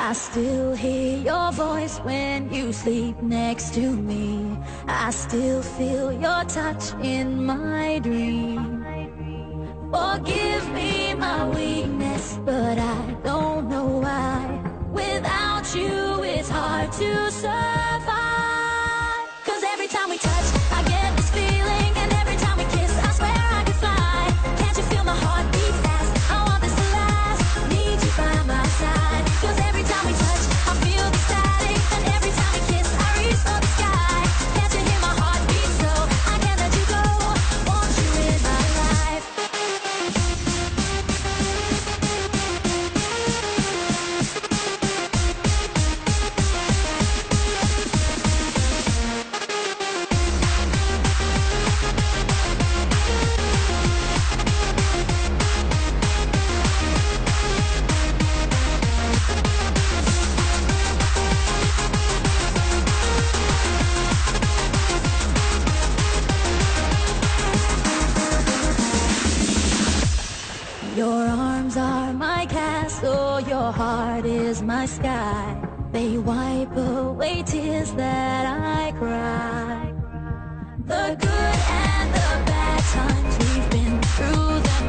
I still hear your voice when you sleep next to me. I still feel your touch in my dream. Forgive me my weakness, but I don't know why. Without you, it's hard to survive. 'Cause every time we touch, I get this feeling, and every time we kiss, I swear I could fly. Can't you feel my heart beat fast? I want this to last. Need you by my side. 'Cause every time we touch, I feel the static, and every time we kiss, I reach for the sky. Can't you hear my heart beat so? I can't let you go. Want you in my life. Your arms are my castle, your heart is my sky. They wipe away tears that I cry. The good and the bad times, we've been through them